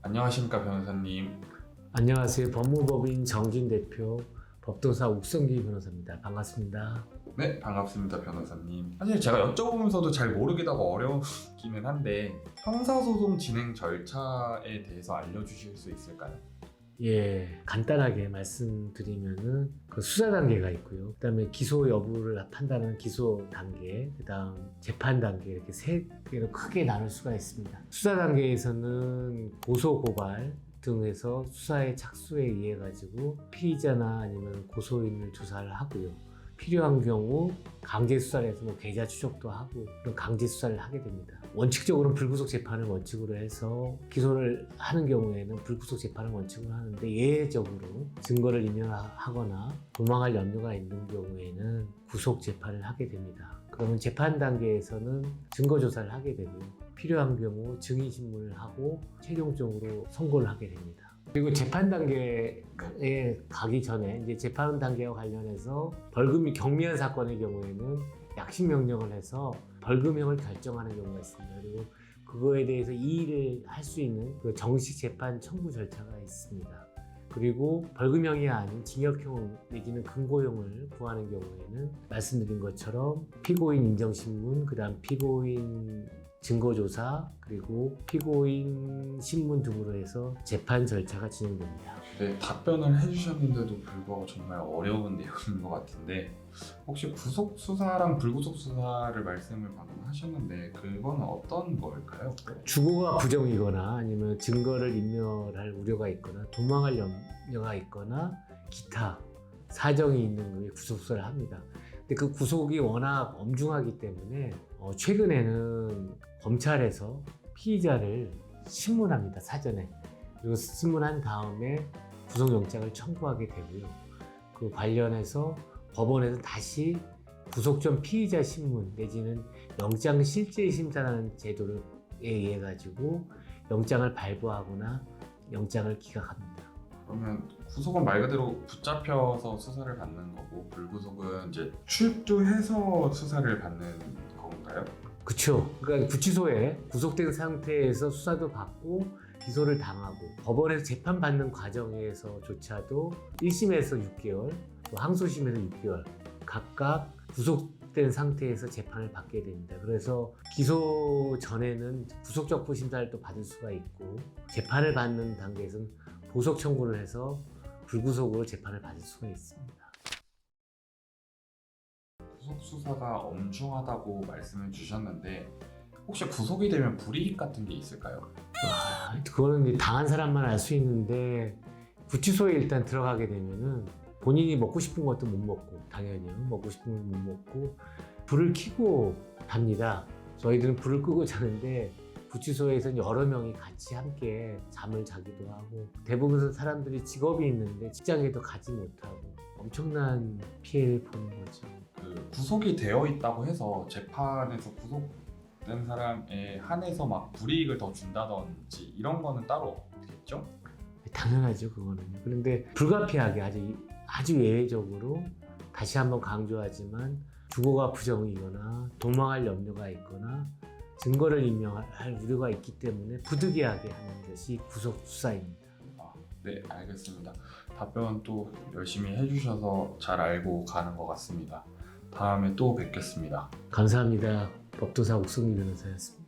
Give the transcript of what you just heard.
안녕하십니까 변호사님. 안녕하세요. 법무법인 정진 대표 법도사 욱성기 변호사입니다. 반갑습니다. 네, 반갑습니다 변호사님. 사실 제가 여쭤보면서도 잘 모르겠다고 어려우기는 한데 형사소송 진행 절차에 대해서 알려주실 수 있을까요? 예, 간단하게 말씀드리면은 그 수사 단계가 있고요. 그다음에 기소 여부를 판단하는 기소 단계, 그다음 재판 단계 이렇게 세 개로 크게 나눌 수가 있습니다. 수사 단계에서는 고소 고발 등에서 수사의 착수에 의해 가지고 피의자나 아니면 고소인을 조사를 하고요. 필요한 경우 강제 수사를 해서 계좌 추적도 하고 그런 강제 수사를 하게 됩니다. 원칙적으로는 불구속 재판을 원칙으로 해서 기소를 하는 경우에는 불구속 재판을 원칙으로 하는데 예외적으로 증거를 인멸하거나 도망할 염려가 있는 경우에는 구속 재판을 하게 됩니다. 그러면 재판 단계에서는 증거 조사를 하게 되고요. 필요한 경우 증인 신문을 하고 최종적으로 선고를 하게 됩니다. 그리고 재판 단계에 가기 전에 이제 재판 단계와 관련해서 벌금이 경미한 사건의 경우에는 약식 명령을 해서 벌금형을 결정하는 경우가 있습니다. 그리고 그거에 대해서 이의를 할 수 있는 그 정식 재판 청구 절차가 있습니다. 그리고 벌금형이 아닌 징역형 내지는 금고형을 구하는 경우에는 말씀드린 것처럼 피고인 인정신문, 그 다음 피고인 증거조사, 그리고 피고인 신문 등으로 해서 재판 절차가 진행됩니다. 네, 답변을 해주셨는데도 불구하고 정말 어려운 내용인 것 같은데 혹시 구속 수사랑 불구속 수사를 말씀을 방금 하셨는데 그건 어떤 걸까요? 주거가 부정이거나 아니면 증거를 인멸할 우려가 있거나 도망할 염려가 있거나 기타 사정이 있는 거에 구속 수사를 합니다. 근데 그 구속이 워낙 엄중하기 때문에 최근에는 검찰에서 피의자를 신문합니다, 사전에. 그리고 신문한 다음에 구속영장을 청구하게 되고요. 그 관련해서 법원에서 다시 구속 전 피의자 신문 내지는 영장 실질 심사라는 제도에 의해 가지고 영장을 발부하거나 영장을 기각합니다. 그러면 구속은 말 그대로 붙잡혀서 수사를 받는 거고 불구속은 이제 출두해서 수사를 받는 건가요? 그렇죠. 그러니까 구치소에 구속된 상태에서 수사도 받고 기소를 당하고 법원에서 재판받는 과정에서조차도 1심에서 6개월, 또 항소심에서 6개월 각각 구속된 상태에서 재판을 받게 됩니다. 그래서 기소 전에는 구속적부 심사를 또 받을 수가 있고 재판을 받는 단계에서는 보석 청구를 해서 불구속으로 재판을 받을 수가 있습니다. 구속 수사가 엄중하다고 말씀을 주셨는데 혹시 구속이 되면 불이익 같은 게 있을까요? 그거는 당한 사람만 알 수 있는데 구치소에 일단 들어가게 되면은 본인이 먹고 싶은 것도 못 먹고 당연히요. 먹고 싶은 건 못 먹고 불을 켜고 잡니다. 저희들은 불을 끄고 자는데 구치소에서는 여러 명이 같이 함께 잠을 자기도 하고 대부분 사람들이 직업이 있는데 직장에도 가지 못하고 엄청난 피해를 보는 거죠. 그 구속이 되어 있다고 해서 재판에서 구속된 사람에 한해서 막 불이익을 더 준다든지 이런 거는 따로 없겠죠? 당연하죠, 그거는. 그런데 불가피하게 아주 예외적으로 다시 한번 강조하지만 주거가 부정이거나 도망할 염려가 있거나 증거를 인멸할 우려가 있기 때문에 부득이하게 하는 것이 구속 수사입니다. 네, 알겠습니다. 답변 또 열심히 해주셔서 잘 알고 가는 것 같습니다. 다음에 또 뵙겠습니다. 감사합니다. 법도사 욱성기 변호사였습니다.